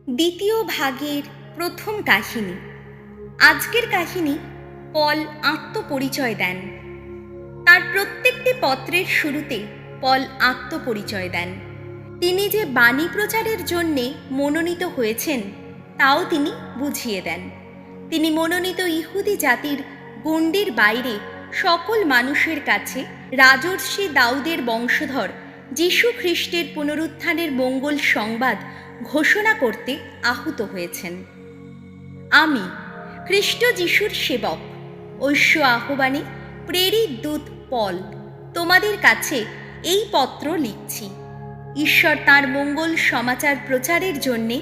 দ্বিতীয় ভাগের প্রথম কাহিনী। আজকের কাহিনী পল আত্মপরিচয় দেন। তার প্রত্যেকটি পত্রের শুরুতে পল আত্মপরিচয় দেন। তিনি যে বাণী প্রচারের জন্যে মনোনীত হয়েছেন তাও তিনি বুঝিয়ে দেন। তিনি মনোনীত ইহুদি জাতির গণ্ডির বাইরে সকল মানুষের কাছে রাজর্ষি দাউদের বংশধর যীশু খ্রিস্টের পুনরুত্থানের মঙ্গল সংবাদ ঘোষণা করতে আহুত হয়েছেন। আমি খ্রিস্ট যিশুর সেবক ঐশ্য আহ্বানে প্রেরিত দূত পল তোমাদের কাছে এই পত্র লিখছি। ঈশ্বর তাঁর মঙ্গল সমাচার প্রচারের জন্যে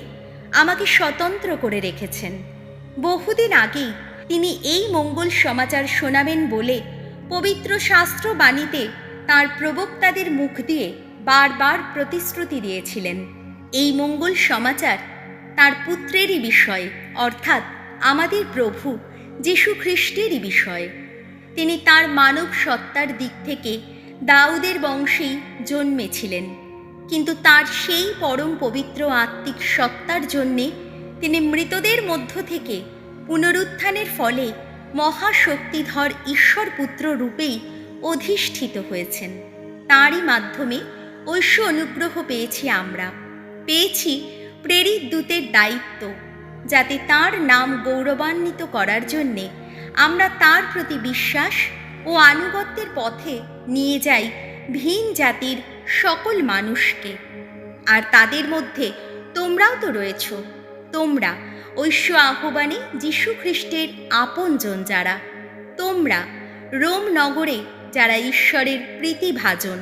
আমাকে স্বতন্ত্র করে রেখেছেন। বহুদিন আগেই তিনি এই মঙ্গল সমাচার শোনাবেন বলে পবিত্র শাস্ত্র বাণীতে তাঁর প্রবক্তাদের মুখ দিয়ে বারবার প্রতিশ্রুতি দিয়েছিলেন। এই মঙ্গল সমাচার তাঁর পুত্রেরই বিষয়, অর্থাৎ আমাদের প্রভু যীশু খ্রিস্টেরই বিষয়। তিনি তাঁর মানব সত্তার দিক থেকে দাউদের বংশেই জন্মেছিলেন, কিন্তু তাঁর সেই পরম পবিত্র আত্মিক সত্তার জন্যে তিনি মৃতদের মধ্য থেকে পুনরুত্থানের ফলে মহাশক্তিধর ঈশ্বর পুত্র রূপেই অধিষ্ঠিত হয়েছেন। তাঁরই মাধ্যমে ঐশ্য অনুগ্রহ পেয়েছি আমরা, পেয়েছি প্রেরিত দূতের দায়িত্ব, যাতে তাঁর নাম গৌরবান্বিত করার জন্যে আমরা তাঁর প্রতি বিশ্বাস ও আনুগত্যের পথে নিয়ে যাই ভিন জাতির সকল মানুষকে। আর তাদের মধ্যে তোমরাও তো রয়েছ। তোমরা ঐশ্য আহ্বানে যীশু খ্রিস্টের আপনজন যারা, তোমরা রোম নগরে যারা ঈশ্বরের প্রীতিভাজন,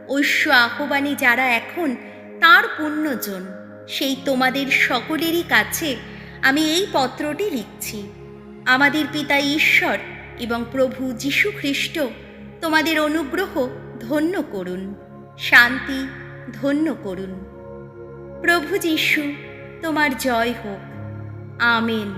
ঐশ্য আহ্বানে যারা এখন তাঁর পুণ্যজন, সেই তোমাদের সকলেরই কাছে আমি এই পত্রটি লিখছি। আমাদের পিতা ঈশ্বর এবং প্রভু যীশু খ্রিস্ট তোমাদের অনুগ্রহ ধন্য করুন, শান্তি ধন্য করুন। প্রভু যীশু তোমার জয় হোক। আমেন।